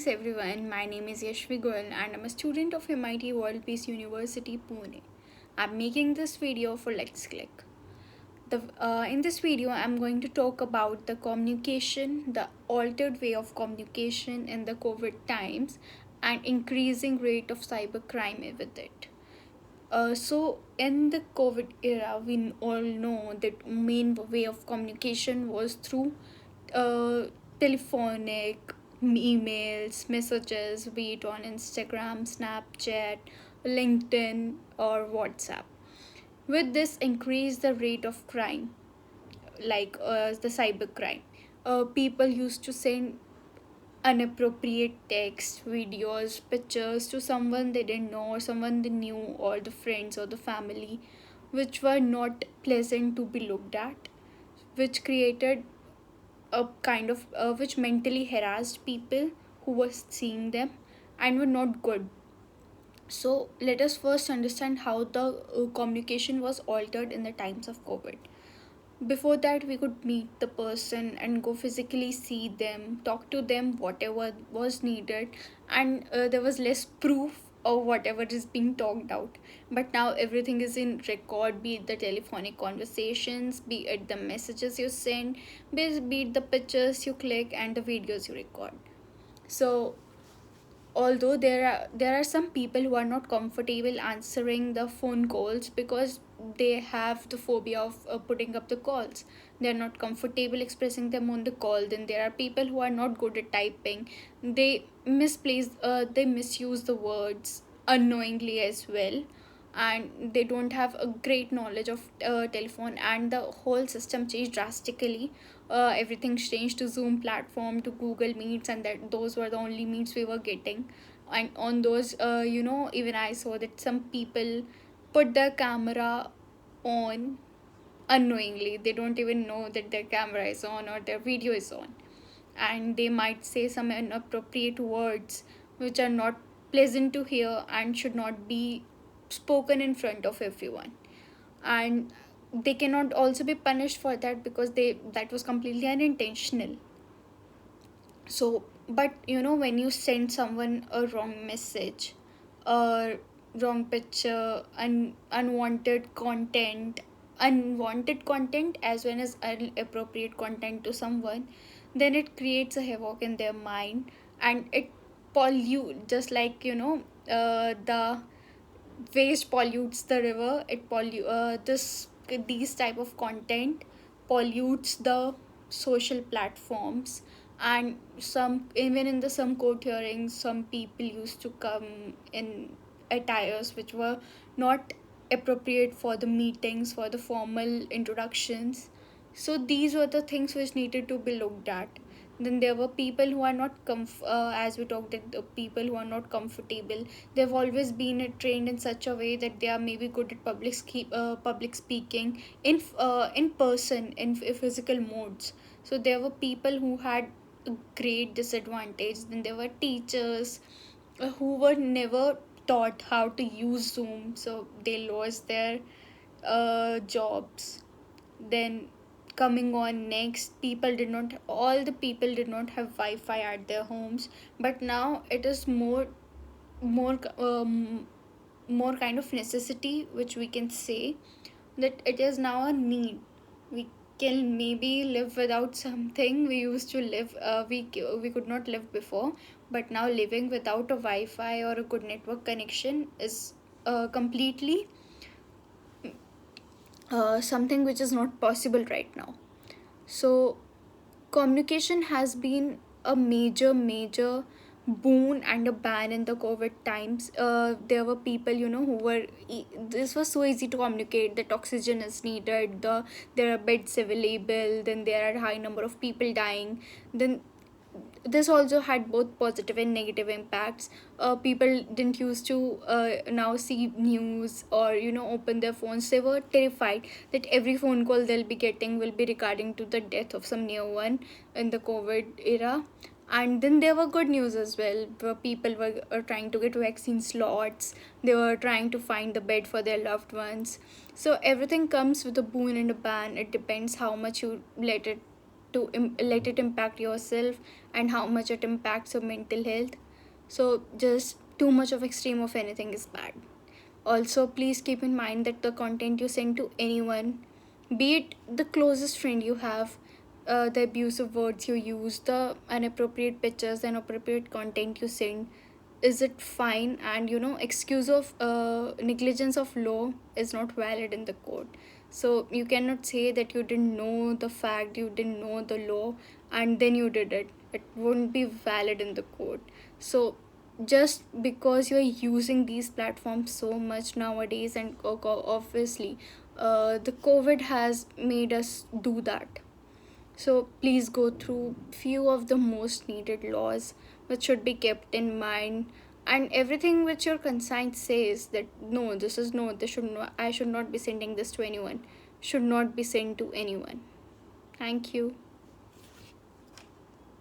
Greetings everyone, my name is Yashvi Goyal and I'm a student of MIT World Peace University Pune. I'm making this video for Let's Click. In this video, I'm going to talk about the communication, the altered way of communication in the COVID times, and increasing rate of cybercrime with it. In the COVID era, we all know that main way of communication was through uh, telephonic, emails, messages, be it on Instagram, Snapchat, LinkedIn, or WhatsApp. With this, increase the rate of crime, like the cyber crime. People used to send inappropriate text, videos, pictures to someone they didn't know or someone they knew or the friends or the family, which were not pleasant to be looked at, which created a kind of which mentally harassed people who were seeing them and were not good. So let us first understand how the communication was altered in the times of COVID. Before that, we could meet the person and go physically see them, talk to them, whatever was needed, and there was less proof of whatever is being talked out. But now everything is in record, be it the telephonic conversations, be it the messages you send, be it the pictures you click and the videos you record. So although there are some people who are not comfortable answering the phone calls because they have the phobia of putting up the calls. They're not comfortable expressing them on the call. Then there are people who are not good at typing. They misuse the words unknowingly as well, and they don't have a great knowledge of telephone, and the whole system changed drastically. Everything changed to Zoom platform, to Google Meets, and that those were the only meets we were getting. And on those, even I saw that some people put their camera on unknowingly. They don't even know that their camera is on or their video is on, and they might say some inappropriate words which are not pleasant to hear and should not be spoken in front of everyone. And they cannot also be punished for that because they that was completely unintentional. So but when you send someone a wrong message, a wrong picture, unwanted content as well as inappropriate content to someone, then it creates a havoc in their mind, and it pollute, just like the waste pollutes the river. It pollute this these type of content pollutes the social platforms. And some, even in the some court hearings, some people used to come in attires which were not appropriate for the meetings, for the formal introductions. So these were the things which needed to be looked at. Then there were people who are not as we talked, that the people who are not comfortable. They've always been trained in such a way that they are maybe good at public speaking in person, in physical modes. So there were people who had a great disadvantage. Then there were teachers who were never taught how to use Zoom, so they lost their jobs. Then coming on next, all the people did not have Wi-Fi at their homes, but now it is more more kind of necessity, which we can say that it is now a need. We can maybe live without something we used to live, we could not live before, but now living without a Wi-Fi or a good network connection is completely something which is not possible right now. So communication has been a major boon and a ban in the COVID times. There were people, who were this was so easy to communicate that oxygen is needed, there are beds available, then there are high number of people dying. Then this also had both positive and negative impacts. People didn't used to now see news or open their phones. They were terrified that every phone call they'll be getting will be regarding to the death of some near one in the COVID era. And then there were good news as well, where people were trying to get vaccine slots. They were trying to find the bed for their loved ones. So everything comes with a boon and a ban. It depends how much you let it to let it impact yourself and how much it impacts your mental health. So just too much of extreme of anything is bad. Also, please keep in mind that the content you send to anyone, be it the closest friend you have, the abusive words you use, the inappropriate pictures and inappropriate content you send, is it fine? And excuse of negligence of law is not valid in the court. So you cannot say that you didn't know the fact, you didn't know the law, and then you did it. It wouldn't be valid in the court. So just because you're using these platforms so much nowadays, and obviously the COVID has made us do that. So please go through few of the most needed laws which should be kept in mind, and everything which your conscience says that no, this is no, this should not, I should not be sending this to anyone, should not be sent to anyone. Thank you.